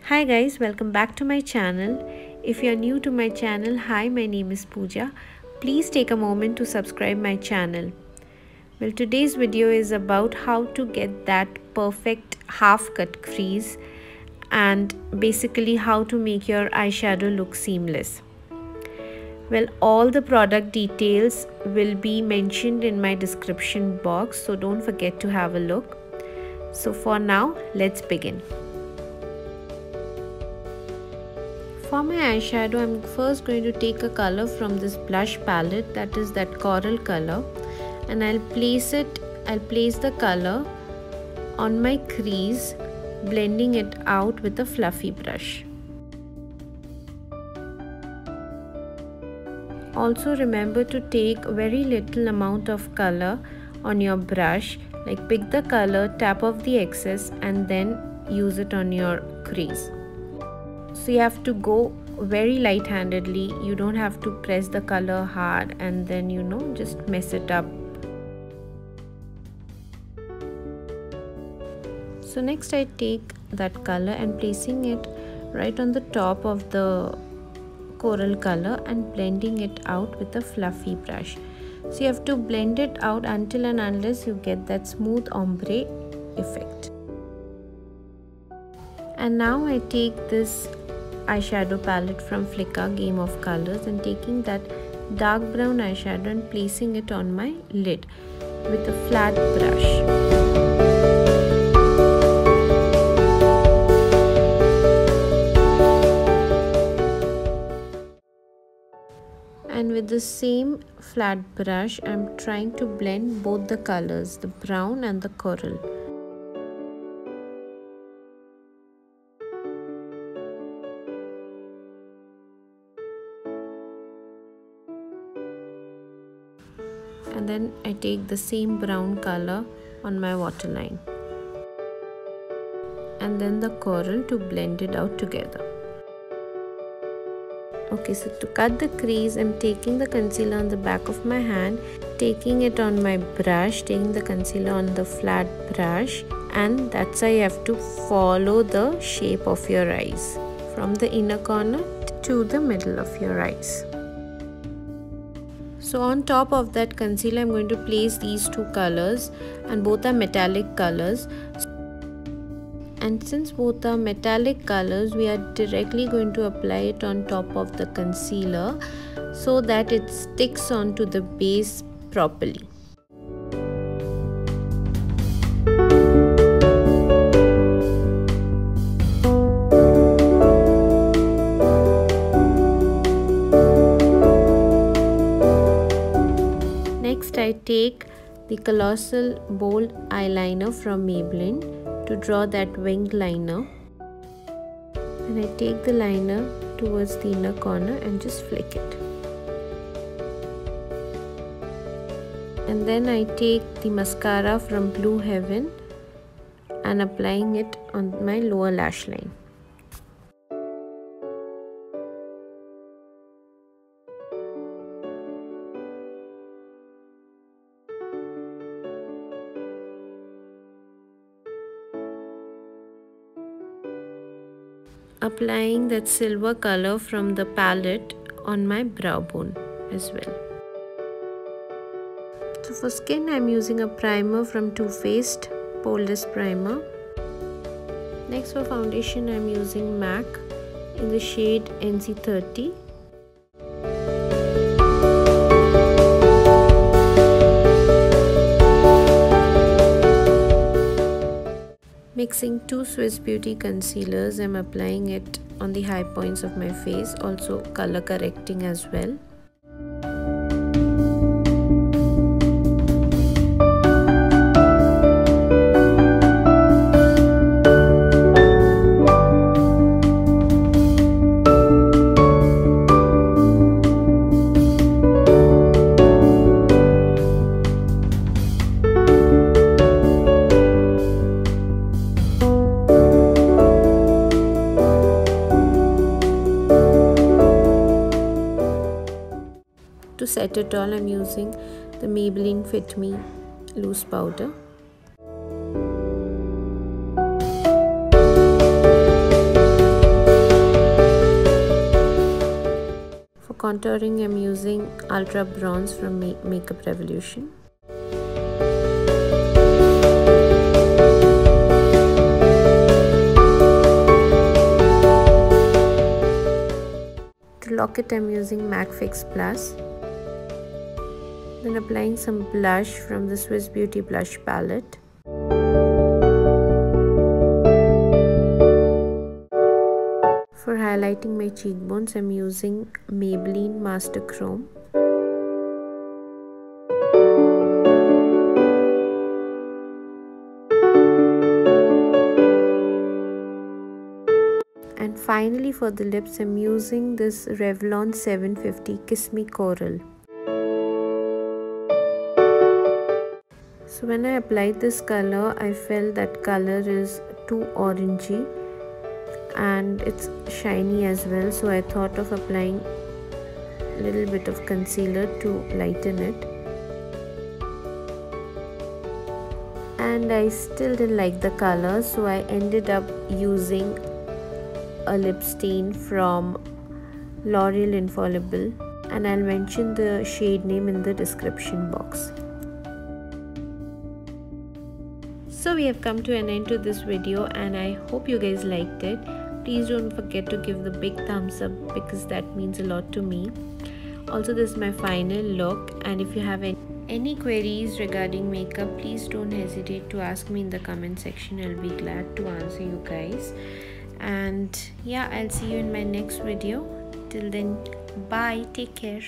Hi guys, welcome back to my channel. If you are new to my channel, hi, my name is Pooja. Please take a moment to subscribe my channel. Well, today's video is about how to get that perfect half cut crease and basically how to make your eyeshadow look seamless. Well, all the product details will be mentioned in my description box, so don't forget to have a look. So for now, let's begin. For my eyeshadow, I'm first going to take a color from this blush palette, that is that coral color, and I'll place the color on my crease, blending it out with a fluffy brush. Also remember to take very little amount of color on your brush, like pick the color, tap off the excess and then use it on your crease. So you have to go very light-handedly, you don't have to press the color hard and then just mess it up. So next I take that color and placing it right on the top of the coral color and blending it out with a fluffy brush. So you have to blend it out until and unless you get that smooth ombre effect. And now I take this eyeshadow palette from Flicka Game of Colors and taking that dark brown eyeshadow and placing it on my lid with a flat brush. And with the same flat brush, I'm trying to blend both the colors, the brown and the coral. And then I take the same brown color on my waterline. And then the coral to blend it out together. Okay, so to cut the crease, I'm taking the concealer on the back of my hand, taking it on my brush, taking the concealer on the flat brush, and that's how you have to follow the shape of your eyes from the inner corner to the middle of your eyes. So on top of that concealer, I'm going to place these two colors, and both are metallic colors. And since both are metallic colors, we are directly going to apply it on top of the concealer so that it sticks onto the base properly. Next, I take the Colossal Bold Eyeliner from Maybelline to draw that winged liner, and I take the liner towards the inner corner and just flick it. And then I take the mascara from Blue Heaven and applying it on my lower lash line. Applying that silver color from the palette on my brow bone as well. So for skin, I'm using a primer from Too Faced Poreless Primer. Next for foundation, I'm using MAC in the shade NC30. Mixing two Swiss Beauty concealers, I'm applying it on the high points of my face, also color correcting as well. To set it all, I'm using the Maybelline Fit Me loose powder. contouring, I'm using Ultra Bronze from Makeup Revolution. To lock it, I'm using MAC Fix Plus. Then applying some blush from the Swiss Beauty blush palette. For highlighting my cheekbones, I'm using Maybelline Master Chrome. And finally for the lips, I'm using this Revlon 750 Kiss Me Coral. So when I applied this color, I felt that color is too orangey and it's shiny as well, so I thought of applying a little bit of concealer to lighten it. And I still didn't like the color, so I ended up using a lip stain from L'Oreal Infallible, and I'll mention the shade name in the description box. So we have come to an end to this video, and I hope you guys liked it. Please don't forget to give the big thumbs up because that means a lot to me. Also, this is my final look, and if you have any queries regarding makeup, please don't hesitate to ask me in the comment section. I'll be glad to answer you guys. And yeah, I'll see you in my next video. Till then, bye, take care.